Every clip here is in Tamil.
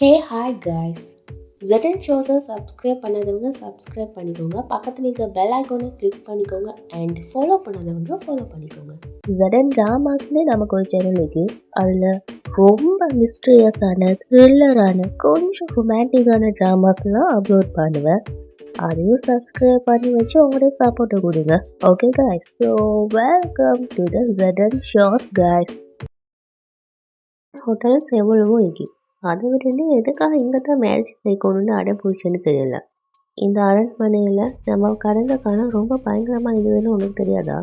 ஹே ஹாய் காய்ஸ். ZN ஷோஸை சப்ஸ்கிரைப் பண்ணாதவங்க சப்ஸ்கிரைப் பண்ணிக்கோங்க. பக்கத்தில் இருக்க பெல் ஐக்கானை கிளிக் பண்ணிக்கோங்க அண்ட் ஃபாலோ பண்ணாதவங்க ஃபாலோ பண்ணிக்கோங்க. ZN ட்ராமாஸ்னே நமக்கு ஒரு சேனல் இருக்கு. அதில் ரொம்ப மிஸ்டீரியஸான த்ரில்லரான கொஞ்சம் ரொமான்டிக்கான ட்ராமாஸ்லாம் அப்லோட் பண்ணுவேன். அதையும் சப்ஸ்கிரைப் பண்ணி வச்சு உங்களுடைய சப்போர்ட்டை கொடுங்க. Okay guys, so welcome to the ZN shows guys. Hotels எவ்வளவோ இருக்கு, அதை விட்டுட்டு எதுக்காக இங்கே தான் மேரேஜ் வைக்கணும்னு அடம்பிடிச்சுன்னு தெரியல. இந்த அரண்மனையில் நம்ம கடந்த காலம் ரொம்ப பயங்கரமாக இருந்ததுன்னு உனக்கு தெரியாதா?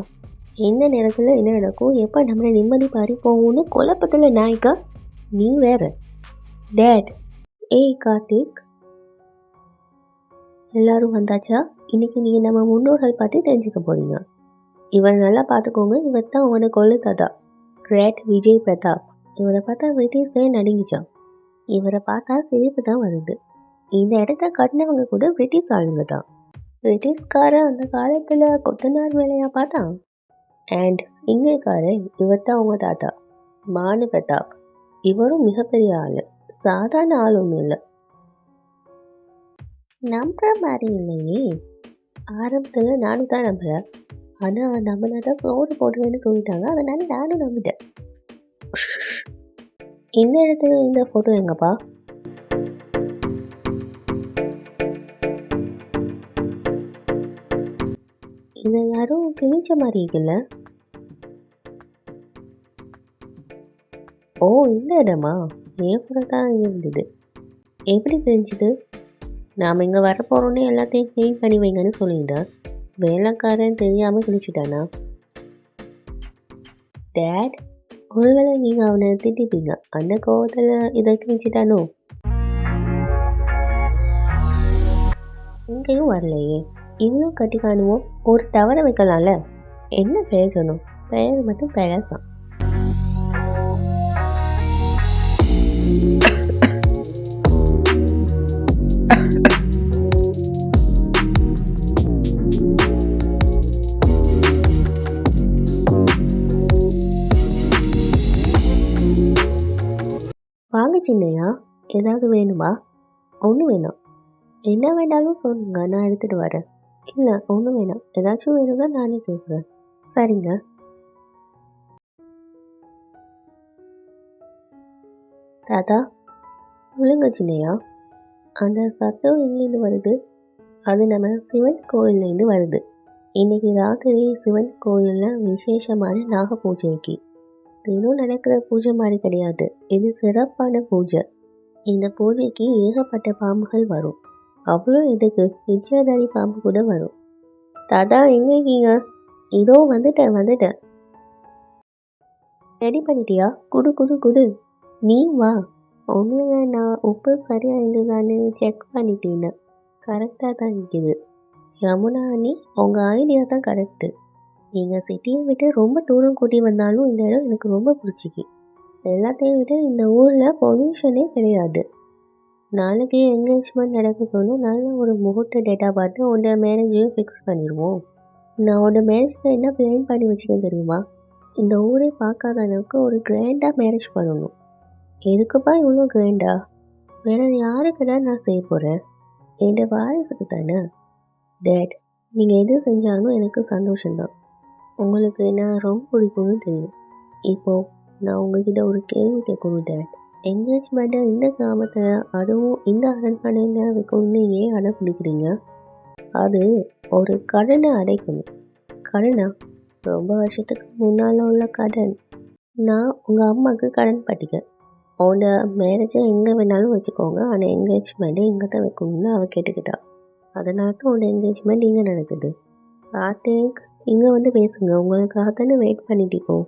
எந்த நேரத்தில் என்ன நடக்கும், எப்போ நம்மளை நிம்மதி பாரி போகும்னு குழப்பத்தில் நாய்க்கா நீ வேற. டேட், ஏய் கார்த்திக், எல்லாரும் வந்தாச்சா? இன்னைக்கு நீங்கள் நம்ம முன்னோர்கள் பற்றி தெரிஞ்சுக்க போறீங்க. இவரை நல்லா பார்த்துக்கோங்க. இவர் தான் உங்களோட கொள்ளு தாத்தா, கிரேட் விஜய் பிரதாப். இவரை பார்த்தா பிரிட்டிஷே நடுங்கிச்சான். இவரை பார்த்தா சிரிப்பு தான் வருது. இந்த இடத்த கட்டினவங்க கூட பிரிட்டிஷ் ஆளுங்க தான். பிரிட்டிஷ்காரன் அந்த காலத்தில் கொத்தனார் வேலையாக பார்த்தான். அண்ட் இங்கேக்காரன் இவர் தான் உங்கள் தாத்தா மானு பிரதாப். இவரும் மிகப்பெரிய ஆள், சாதாரண ஆள் ஒன்றும் இல்லை. நம்புற மாதிரி இல்லையே. ஆரம்பத்தில் நானும் தான் நம்புகிறேன். ஆனால் நம்மளாதான் ஃப்ளோர் போடுவேன்னு சொல்லிட்டாங்க, அதனால நானும் நம்பிட்டேன். இந்த இடத்துல இந்த ஃபோட்டோ எங்கப்பா? இதை யாரும் கிழிச்ச மாதிரி இருக்குல்ல? ஓ, இந்த இடமா? என் ஃபோட்டோ தான் இருந்தது. எப்படி தெரிஞ்சுது? நாம் இங்கே வரப்போகிறோன்னே எல்லாத்தையும் க்ளீன் பண்ணி வைங்கன்னு சொல்லியிருந்தேன். வேலைக்காரன் தெரியாமல் கிழிச்சிட்டானா? டேட், ஒருவேளை நீங்கள் அவனை திட்டிப்பீங்க, அந்த கோவத்தில் இதை கிழிச்சிட்டானோ? இங்கேயும் வரலையே. இவ்வளோ கட்டி காணுவோம், ஒரு டவரை வைக்கலாம்ல. என்ன பிரயோஜனம்? பெயர் மட்டும் பேரஸாம். வாங்க சின்னையா, ஏதாவது வேணுமா? ஒன்றும் வேணாம். என்ன வேண்டாலும் சொல்லுங்க, நான் எடுத்துகிட்டு வரேன். இல்லை, ஒன்றும் வேணாம். ஏதாச்சும் வேணும்னா நானே கேட்குறேன். சரிங்க. தாத்தா, சொல்லுங்க சின்னையா. அந்த சத்தம் எங்கேருந்து வருது? அது நம்ம சிவன் கோயில்லேருந்து வருது. இன்னைக்கு ராத்திரி சிவன் கோயிலில் விசேஷமான நாக பூஜைக்கு. தினம் நடக்கிற பூஜை மாதிரி கிடையாது, இது சிறப்பான பூஜை. இந்த பூஜைக்கு ஏகப்பட்ட பாம்புகள் வரும். அவ்வளோ எதுக்கு, நிச்சயதாரி பாம்பு கூட வரும். தாத்தா, எங்கே இருக்கீங்க? இதோ வந்துட்டேன். ரெடி பண்ணிட்டியா? குடு குடு குடு. நீ வா. ஒன்றும் நான் உப்பு சரியாக இருந்ததான்னு செக் பண்ணிட்டேன். கரெக்டாக தான் இருக்குது. யமுனா அண்ணி, உங்கள் ஐடியா தான் கரெக்டு. நீங்கள் சிட்டியை விட்டு ரொம்ப தூரம் கூட்டி வந்தாலும் இந்த இடம் எனக்கு ரொம்ப பிடிச்சிக்கு. எல்லாத்தையும் விட இந்த ஊரில் பொல்யூஷனே கிடையாது. நாளைக்கு என்கேஜ்மெண்ட் நடக்குதுன்னு நல்ல ஒரு முகூர்த்த டேட்டா பார்த்து உன்னோட மேரேஜையும் ஃபிக்ஸ் பண்ணிடுவோம். நான் உன்னோட மேரேஜில் என்ன பிளான் பண்ணி வச்சுக்கேன் தெரியுமா? இந்த ஊரே பார்க்காத அளவுக்கு ஒரு கிராண்டாக மேரேஜ் பண்ணணும். எதுக்குப்பா இவ்வளோ கிராண்டா? வேற யாருக்கு தான் நான் செய்ய போகிறேன்? என் வாரிசுக்கு தானே. டேட், நீங்கள் எது செஞ்சாலும் எனக்கு சந்தோஷம்தான். உங்களுக்கு என்ன ரொம்ப பிடிக்கும்னு தெரியும். இப்போது நான் உங்ககிட்ட ஒரு கேள்வி கேட்கணும் டேட். என்கேஜ்மெண்ட்டை இந்த கிராமத்தில், அதுவும் இந்த அரண்மனையில் வைக்கணும்னு ஏன் அடம் பிடிக்கிறீங்க? அது ஒரு கடனை அடைக்கணும். கடனா? ரொம்ப வருஷத்துக்கு முன்னால் உள்ள கடன். நான் உங்கள் அம்மாவுக்கு கடன் பட்டிக்கேன். அவனோட மேரேஜை எங்கே வேணாலும் வச்சுக்கோங்க, ஆனால் என்கேஜ்மெண்ட்டை இங்கே தான் வைக்கணும்னு அவள் கேட்டுக்கிட்டா. அதனால தான் உன்னோட என்கேஜ்மெண்ட் இங்கே நடக்குது. கார்த்திக், இங்கே வந்து பேசுங்க, உங்களுக்காக தானே வெயிட் பண்ணிட்டு இருக்கோம்.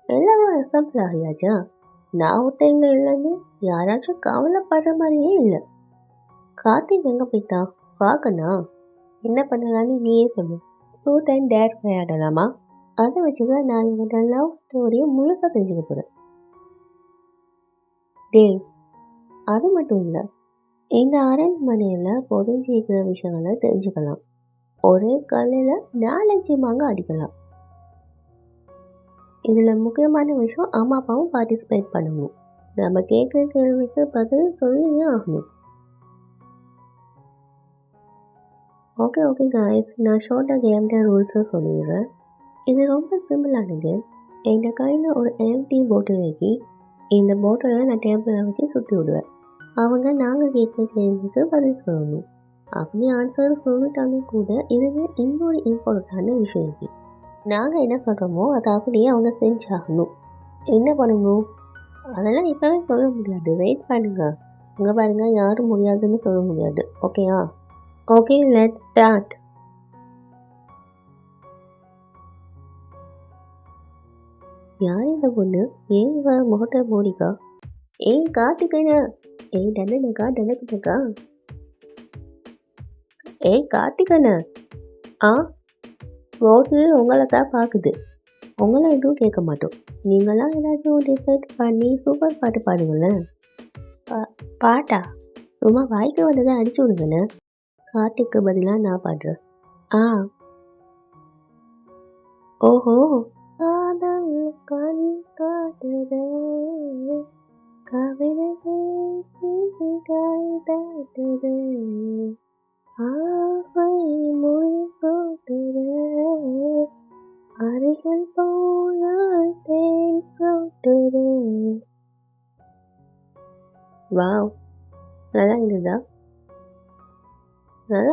எல்லாரும் எக்ஸாம்பிள் ஆகியாச்சா? நான் ஒருத்தங்க இல்லைன்னு யாராச்சும் கவலைப்படுற மாதிரியே இல்லை. கார்த்திக் எங்கே போயிட்டான்? பார்க்கண்ணா, என்ன பண்ணலான்னு நீயே சொல்லு. ட்ரூத் அண்ட் டேர் விளையாடலாமா? அதை வச்சுதான் நான் இவங்க லவ் ஸ்டோரியை முழுக்க தெரிஞ்சுக்க போகிறேன். டேய், அது மட்டும் இல்லை, இந்த அரண்மனையில் புதைஞ்சிருக்கிற விஷயங்களை தெரிஞ்சுக்கலாம். ஒரே கல்லில் 4-5 மாங்க அடிக்கலாம். இதில் முக்கியமான விஷயம் அம்மா அப்பாவும் பார்ட்டிசிபேட் பண்ணணும். நம்ம கேட்குற கேள்விக்கு பதில் சொல்லியே ஆகணும். ஓகே காய்ஸ், நான் ஷார்ட்டாக கேமோட ரூல்ஸை சொல்லிடுறேன். இது ரொம்ப சிம்பிளான கேம். என் கையில் ஒரு எம்டி பாட்டில் வைக்கி இந்த பாட்டிலை நான் டேபிளை வச்சு சுற்றி விடுவேன். அவங்க நாங்கள் கேட்குற கேள்விக்கு பதில் சொல்லணும். அப்படி ஆன்சர் சொல்லிட்டாலும் கூட இதுவே இன்னொரு இம்பார்ட்டண்டான விஷயம் இருக்குது. நாங்கள் என்ன சொல்கிறோமோ அதை அப்படியே அவங்க செஞ்சாகணும். என்ன பண்ணணும் அதெல்லாம் இப்போவே சொல்ல முடியாது, வெயிட் பண்ணுங்க. அங்கே பாருங்கள், யாரும் முடியாதுன்னு சொல்ல முடியாது. ஓகேயா? Okay, let's start. யார் இந்த பொண்ணு? ஏன் இவ முகத்தை மூடிக்கா? ஏய் கார்த்திகேயனா, ஏய் டனக்கா. ஏய் கார்த்திகேயனா, ரோட்டு உங்களை தான் பார்க்குது. உங்களை எதுவும் கேட்க மாட்டோம். நீங்களாம் ஏதாச்சும் டிசைட் பண்ணி சூப்பர் பாட்டு பாடுங்களேன். பாட்டா? சும்மா வாய்க்கு வந்ததை அடிச்சு விடுங்கண்ணே. கார்த்திக்கு பதிலாக நான் பாடுறேன். ஓஹோ, காதல் கண் காட்டுதே, கவிதை காட்டுதே, ஆசை மொழி போட்டுதே, அருகில் போல தேன் போட்டுதே. வாவ், நல்லா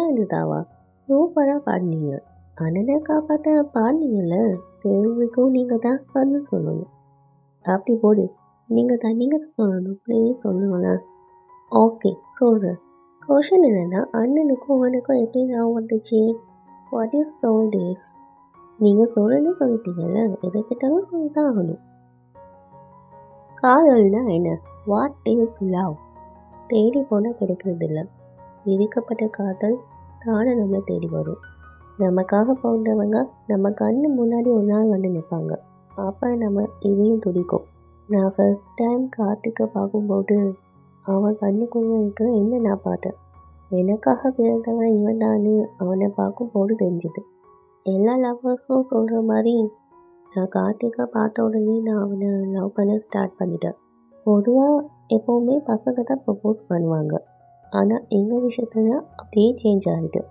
இருந்ததாவா? சூப்பராக பாடினீங்க. அண்ணனை காப்பாற்ற பாடினீங்கல்ல, கேள்விக்கும் நீங்கள் தான் பதில் சொல்லணும். அப்படி போடு, நீங்கள் தான் சொல்லணும். ப்ளீஸ் சொல்லுங்களேன். ஓகே சொல்கிறேன். கொஷின் என்னென்னா, அண்ணனுக்கும் உனக்கும் எப்படி ஞாபகம் வந்துச்சு? What is soul days? நீங்கள் சொல்லணும்னு சொல்லிட்டீங்கல்ல, எதை கேட்டாலும் சொல்லி தான் ஆகணும். காதல்னா என்ன? What is love? தேடி போனால் கிடைக்கிறது இல்லை. விதிக்கப்பட்ட காதல் தானே நம்மளை தேடி வரும். நமக்காக போன்றவங்க நம்ம கண்ணு முன்னாடி ஒரு நாள் வந்து நிற்பாங்க. அப்போ நம்ம இதையும் துடிக்கும். நான் ஃபர்ஸ்ட் டைம் கார்த்திகை பார்க்கும்போது அவன் கண்ணுக்குள்ளே இருக்கிற என்ன நான் பார்த்தேன். எனக்காக பிறந்தவன் இவன் தானே அவனை பார்க்கும்போது தெரிஞ்சுது. எல்லா லவ்வர்ஸும் சொல்கிற மாதிரி நான் கார்த்திகை பார்த்த உடனே நான் அவனை லவ் பண்ண ஸ்டார்ட் பண்ணிட்டேன். பொதுவாக எப்போவுமே பசங்க தான் ப்ரப்போஸ் பண்ணுவாங்க. ஆனால் எங்கள் விஷயத்துல அப்படியே சேஞ்ச் ஆகிட்டு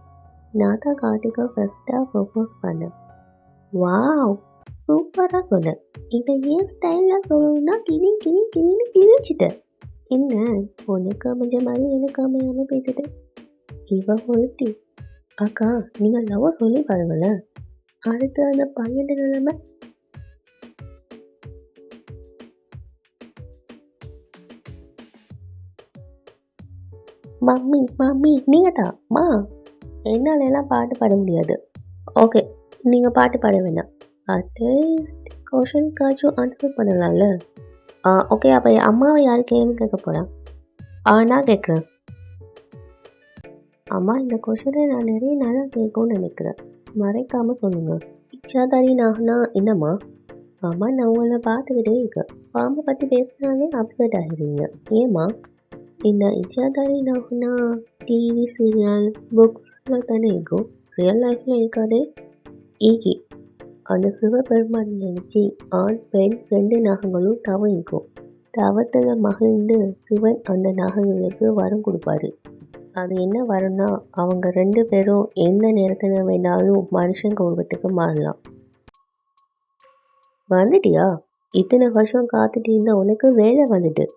நான் தான் கார்த்திகை ஃபர்ஸ்ட்டாக ப்ரப்போஸ் பண்ணேன். வாவ், சூப்பராக சொன்னேன். இதை ஏன் ஸ்டைலாக சொல்லணும்னா கிளின்னு கிழிச்சிட்டேன். என்ன உனக்கு அமைஞ்ச மாதிரி எனக்கு அமையாமல் போயிட்டது. இவ ஒருத்தி. அக்கா, நீங்கள் லவ் சொல்லி பாருங்களேன். அடுத்து அந்த பையன் நிலைமை. மம்மி நீங்கள் தான் மா. என்னால் எல்லாம் பாட்டு பாட முடியாது. ஓகே, நீங்கள் பாட்டு பாட வேண்டாம். அட்லீஸ்ட் கொஷனுக்காச்சும் ஆன்சர் பண்ணலாம்ல. ஓகே, அப்போ என் அம்மாவை யார் கேள்வி கேட்க போகிறேன்? நான் கேட்குறேன். அம்மா, இந்த கொஷனை நான் நிறைய நாளாக கேட்கும்னு நினைக்கிறேன். மறைக்காமல் சொல்லுங்கள். இச்சாதாரி நாகனா என்னம்மா? அம்மா, நான் உங்களை பார்த்துக்கிட்டே இருக்கேன். பாம்பை பற்றி பேசினாலே அப்செட் ஆகிடுவீங்க. ஏம்மா? இந்த இச்சாதாரி நாகனா டிவி சீரியல் புக்ஸில் தானே இருக்கும், ரியல் லைஃப்பில் இருக்காதே. ஈகி அந்த சிவபெருமான் நினச்சி ஆண் பெண் 2 நாகங்களும் தவம் இருக்கும். தவத்தில் மகிழ்ந்து சிவன் அந்த நாகங்களுக்கு வரம் கொடுப்பாரு. அது என்ன வரம்னா, அவங்க 2 பேரும் எந்த நேரத்தில் வேணாலும் மனுஷங்க உருவத்துக்கு மாறலாம். வந்துட்டியா? இத்தனை வருஷம் காத்துட்டு இருந்த உனக்கு வேலை வந்துட்டு.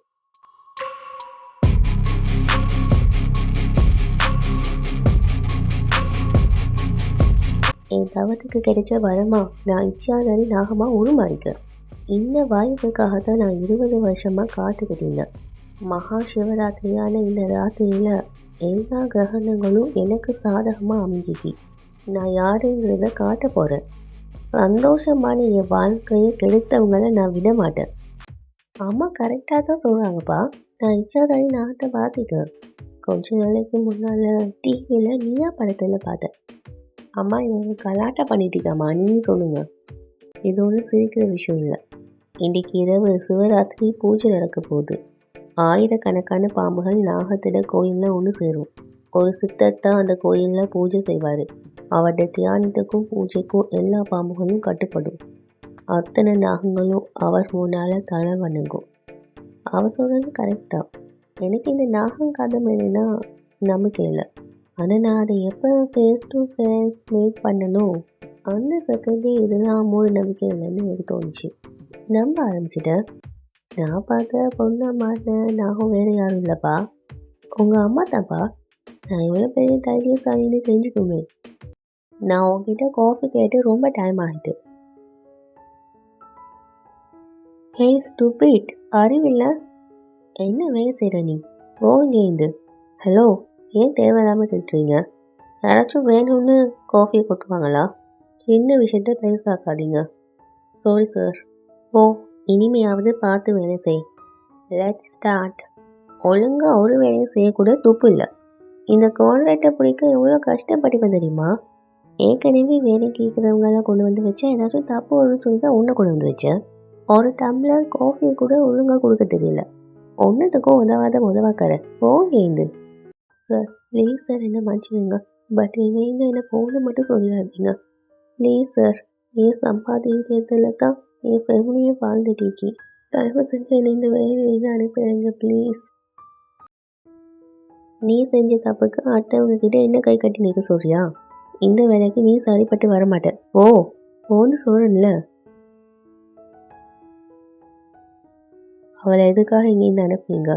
என் தவத்துக்கு கிடைச்ச வரமா நான் இச்சாதாரி நாகமாக உருமாறிக்கிறேன். இந்த வாய்ப்புக்காக தான் நான் 20 வருஷமாக காத்துக்கிட்டு இருந்தேன். மகா சிவராத்திரியான இந்த ராத்திரியில் எல்லா கிரகணங்களும் எனக்கு சாதகமாக அமைஞ்சிச்சு. நான் யாருங்கிறத காட்ட போகிறேன். சந்தோஷமான என் வாழ்க்கையை கெடுத்தவங்களை நான் விட மாட்டேன். அம்மா கரெக்டாக தான் சொல்கிறாங்கப்பா. நான் இச்சாதாரி நாகத்தை பார்த்துட்டேன். கொஞ்ச நாளைக்கு முன்னால் டிவியில் நீயா படத்தில் பார்த்தேன். அம்மா, இவங்க கலாட்டா பண்ணிட்டீங்கம்மா, நீ சொல்லுங்கள். இது ஒன்றும் சிரிக்கிற விஷயம் இல்லை. இன்றைக்கு இரவு சிவராத்திரி பூஜை நடக்க போகுது. ஆயிரக்கணக்கான பாம்புகள் நாகத்திட கோயிலில் ஒன்று சேரும். ஒரு சித்தர் தான் அந்த கோயிலில் பூஜை செய்வார். அவருடைய தியானத்துக்கும் பூஜைக்கும் எல்லா பாம்புகளும் கட்டுப்படும். அத்தனை நாகங்களும் அவர் முன்னால் தலை வணங்கும். அவர் சொல்கிறது கரெக்ட் தான். எனக்கு இந்த நாகம் கதை மேலேனா நம்பிக்கை இல்லை. ஆனால் நான் அதை எப்போ ஃபேஸ் டு ஃபேஸ் மீட் பண்ணணும் அந்த செகண்டே இதுதான் மூட நம்பிக்கை இல்லைன்னு எனக்கு தோணுச்சு. நம்ப ஆரம்பிச்சிட்டேன். நான் பார்த்த பொண்ணு மாட்டின நாகம் வேறு யாரும் இல்லைப்பா, உங்கள் அம்மா தான்ப்பா. நான் எவ்வளோ பெரிய தைரியசாலின்னு தெரிஞ்சுக்கோமே. நான் உங்ககிட்ட காஃபி கேட்டு ரொம்ப டைம் ஆகிட்டு. ஹே ஸ்டூபிட், அறிவில்லை? என்ன வேலை செய்கிற நீ? போங்க இருந்து. ஹலோ, ஏன் தேவையில்லாமல் கேட்டுறீங்க? யாராச்சும் வேணும்னு காஃபியை கொட்டுவாங்களா? சின்ன விஷயத்த பெருசாக்காதீங்க. Sorry sir. ஓ, இனிமையாவது பார்த்து வேலை செய். Let's start. ஒழுங்காக ஒரு வேலையை செய்யக்கூட துப்பு இல்லை. இந்த கான்ட்ராக்டை பிடிக்க எவ்வளோ கஷ்டப்பட்டுக்க தெரியுமா? ஏற்கனவே வேலை கேட்குறவங்களாம் கொண்டு வந்து வச்சா ஏதாச்சும் தப்பு வரும்னு சொல்லி தான் உன்னை கொண்டு வந்து வச்சேன். ஒரு டம்ளர் காஃபியை கூட ஒழுங்காக கொடுக்க தெரியல. ஒன்றுத்துக்கும் உதவாக்கார. போங்க இருந்து. சார் ப்ளீஸ் சார், என்ன மன்னிச்சுடுங்க. பட் நீங்கள் என்ன போன மட்டும் சொல்லிடாதீங்க ப்ளீஸ் சார். என் சம்பாதிக்கிறதுல தான் என் ஃபேமிலியை வாழ்ந்துட்டீங்க. தயவு செஞ்சு என்னை இந்த வேலையிலேருந்து அனுப்பிடுங்க ப்ளீஸ். நீ செஞ்ச தப்புக்கு அடுத்தவங்க கிட்ட என்ன கை கட்டி நிற்க சொல்றியா? இந்த வேலைக்கு நீ சரிப்பட்டு வர மாட்ட. ஓன்னு சொல்றேன்ல. அவளை எதுக்காக இங்கேருந்து அனுப்புனீங்க?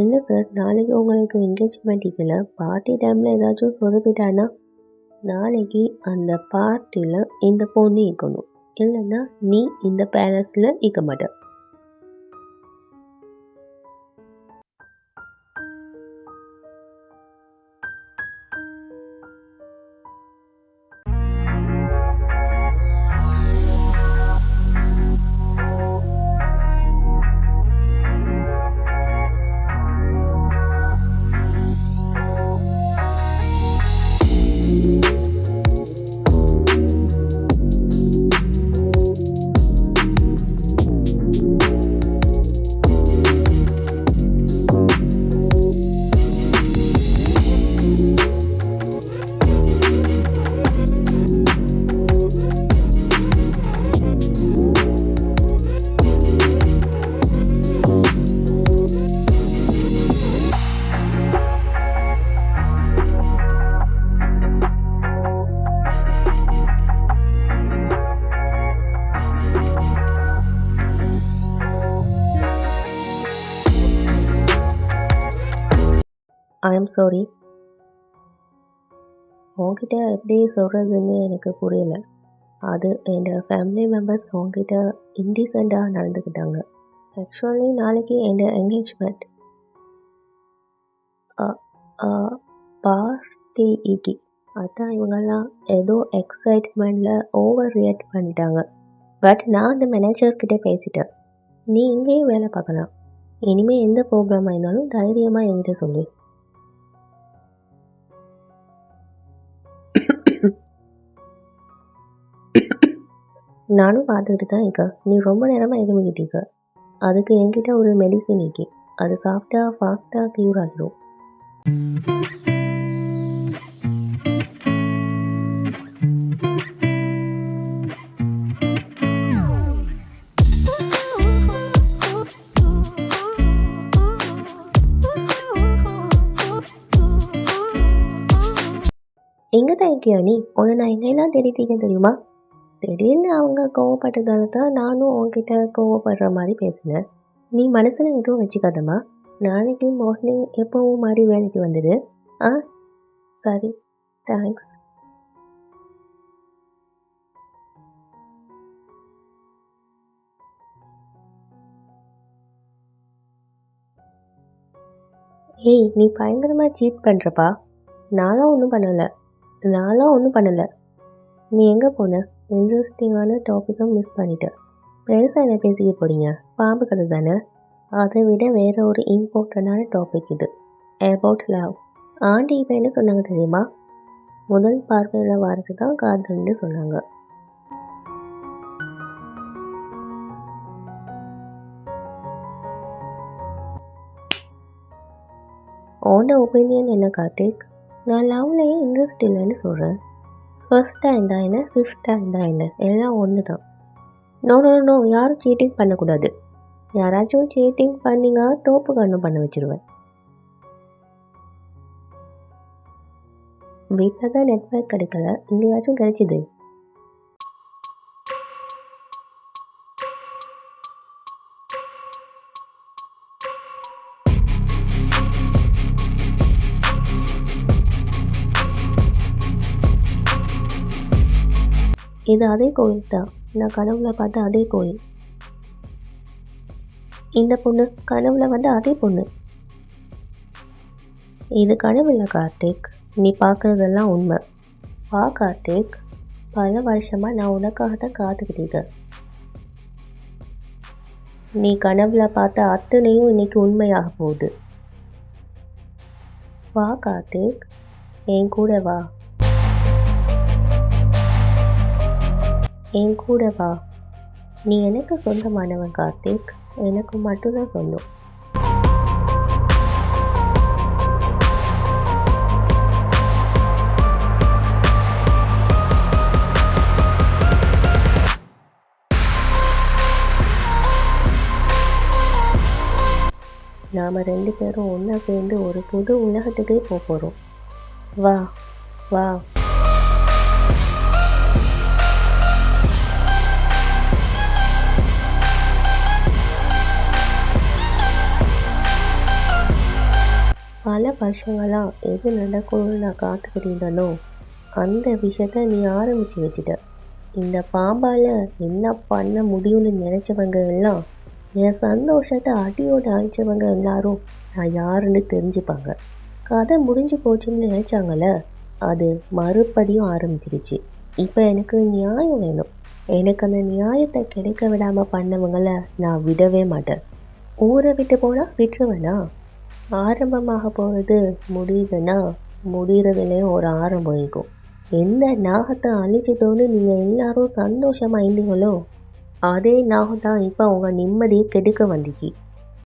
இல்லை சார், நாளைக்கு உங்களுக்கு என்கேஜ்மெண்ட் இல்லை. பார்ட்டி டைமில் ஏதாச்சும் சொதப்பிட்டானா நாளைக்கு அந்த பார்ட்டியில் இந்த பொண்ணு இருக்கணும். இல்லைன்னா நீ இந்த பேலஸில் இருக்க மாட்ட. I am sorry. உங்ககிட்ட எப்படி சொல்கிறதுன்னு எனக்கு புரியலை. அது என்னோட ஃபேமிலி மெம்பர்ஸ் உங்ககிட்ட இன்டீசெண்டாக நடந்துக்கிட்டாங்க. ஆக்சுவலி நாளைக்கு என்னோட என்கேஜ்மெண்ட். பார்ட்டி இக்கி. அதான் இவங்கெல்லாம் ஏதோ எக்ஸைட்மெண்ட்டில் ஓவர் ரியாக்ட் பண்ணிட்டாங்க. பட் நான் அந்த மேனேஜர்கிட்ட பேசிட்டேன். நீ இங்கேயும் வேலை பார்க்கலாம். இனிமேல் எந்த ப்ரோக்ராமாக இருந்தாலும் தைரியமாக என்கிட்ட சொல்லு. நானும் பார்த்துக்கிட்டு தான் இருக்கேன். நீ ரொம்ப நேரமாக எதுமிக்கிட்டு இருக்க. அதுக்கு என்கிட்ட ஒரு மெடிசன் இருக்கு. அது சாப்பிட்டா ஃபாஸ்ட்டாக க்யூர் ஆகிடும். எங்கே தான் இருக்கியா நீ? உன்னை நான் எங்கெல்லாம் தேடிட்டு இருக்கேன் தெரியுமா? திடீர்னு அவங்க கோவப்பட்டதால தான் நானும் உங்ககிட்ட கோவப்படுற மாதிரி பேசினேன். நீ மனசில் எதுவும் வச்சுக்காதம்மா. நாளைக்கு மார்னிங் எப்போவும் மாதிரி வேலைக்கு வந்துடு. ஆ சரி, தேங்க்ஸ். ஏய், நீ பயங்கரமாக சீட் பண்ணுறப்பா. நான்லாம் ஒன்றும் பண்ணலை. நீ எங்கே போன? இன்ட்ரெஸ்டிங்கான டாப்பிக்கை மிஸ் பண்ணிட்டேன். பெருசாக என்ன பேசிக்க போகிறீங்க? பாம்பு கதை தானே. அதை விட வேறு ஒரு இம்பார்ட்டண்டான டாபிக் இது. About love. ஆண்டி இப்போ என்ன சொன்னாங்க தெரியுமா? முதல் பார்வையில் வரைச்சி தான் காதல்னு சொன்னாங்க. உன்னோட ஒப்பீனியன் என்ன கார்த்திக்? நான் லவ்லையே இன்ட்ரெஸ்ட் இல்லைன்னு சொல்கிறேன். ஃபர்ஸ்ட்டாக இருந்தா என்ன, ஃபிஃப்த்தாக இருந்தா என்ன, எல்லாம் ஒன்று தான். நோ நோ நோ, யாரும் சீட்டிங் பண்ணக்கூடாது. யாராச்சும் சீட்டிங் பண்ணிங்க தோப்பு கண்ணும் பண்ண வச்சுருவேன். வீட்டில் தான் நெட்ஒர்க் கிடைக்கல, எங்கேயாச்சும் கிடைச்சிது. இது அதே கோயில் தான், நான் கனவுல பார்த்த அதே கோயில். இந்த பொண்ணு கனவுல வந்த அதே பொண்ணு. இது கனவு இல்லை கார்த்திக், நீ பார்க்குறதெல்லாம் உண்மை. வா கார்த்திக், பல வருஷமாக நான் உனக்காக தான் காத்துக்கிட்டேன். நீ கனவுல பார்த்த அத்தனையும் இன்னைக்கு உண்மையாக போகுது. வா கார்த்திக், என் கூட வா, என் கூட வா. நீ எனக்கு சொந்தமானவன் கார்த்திக், எனக்கு மட்டும்தான் சொந்தம். நாம் 2 பேரும் ஒன்றா சேர்ந்து ஒரு புது உலகத்துக்கே போகிறோம். வா வா. பல வருஷங்களாக எது நடக்கும்னு நான் காத்துக்கிட்டு இருந்தனோ அந்த விஷயத்த நீ ஆரம்பித்து வச்சுட்ட. இந்த பாம்பால் என்ன பண்ண முடியும்னு நினச்சவங்க எல்லாம் என் சந்தோஷத்தை அடியோடு அழிச்சவங்க எல்லாரும் நான் யாருன்னு தெரிஞ்சுப்பாங்க. கதை முடிஞ்சு போச்சுன்னு நினச்சாங்கல்ல, அது மறுபடியும் ஆரம்பிச்சிருச்சு. இப்போ எனக்கு நியாயம் வேணும். எனக்கு அந்த நியாயத்தை கிடைக்க விடாமல் பண்ணவங்களை நான் விடவே மாட்டேன். ஊரை விட்டு போனால் விட்டுருவேனா? ஆரம்பமாக போகிறது முடியுதுன்னா முடிகிறதுலேயும் ஒரு ஆரம்பம் இருக்கும். எந்த நாகத்தை அழிச்சிட்டோன்னு நீங்கள் எல்லாரும் சந்தோஷமாக இருந்தீங்களோ அதே நாகம் தான் இப்போ உங்கள் நிம்மதியை கெடுக்க வந்துச்சு.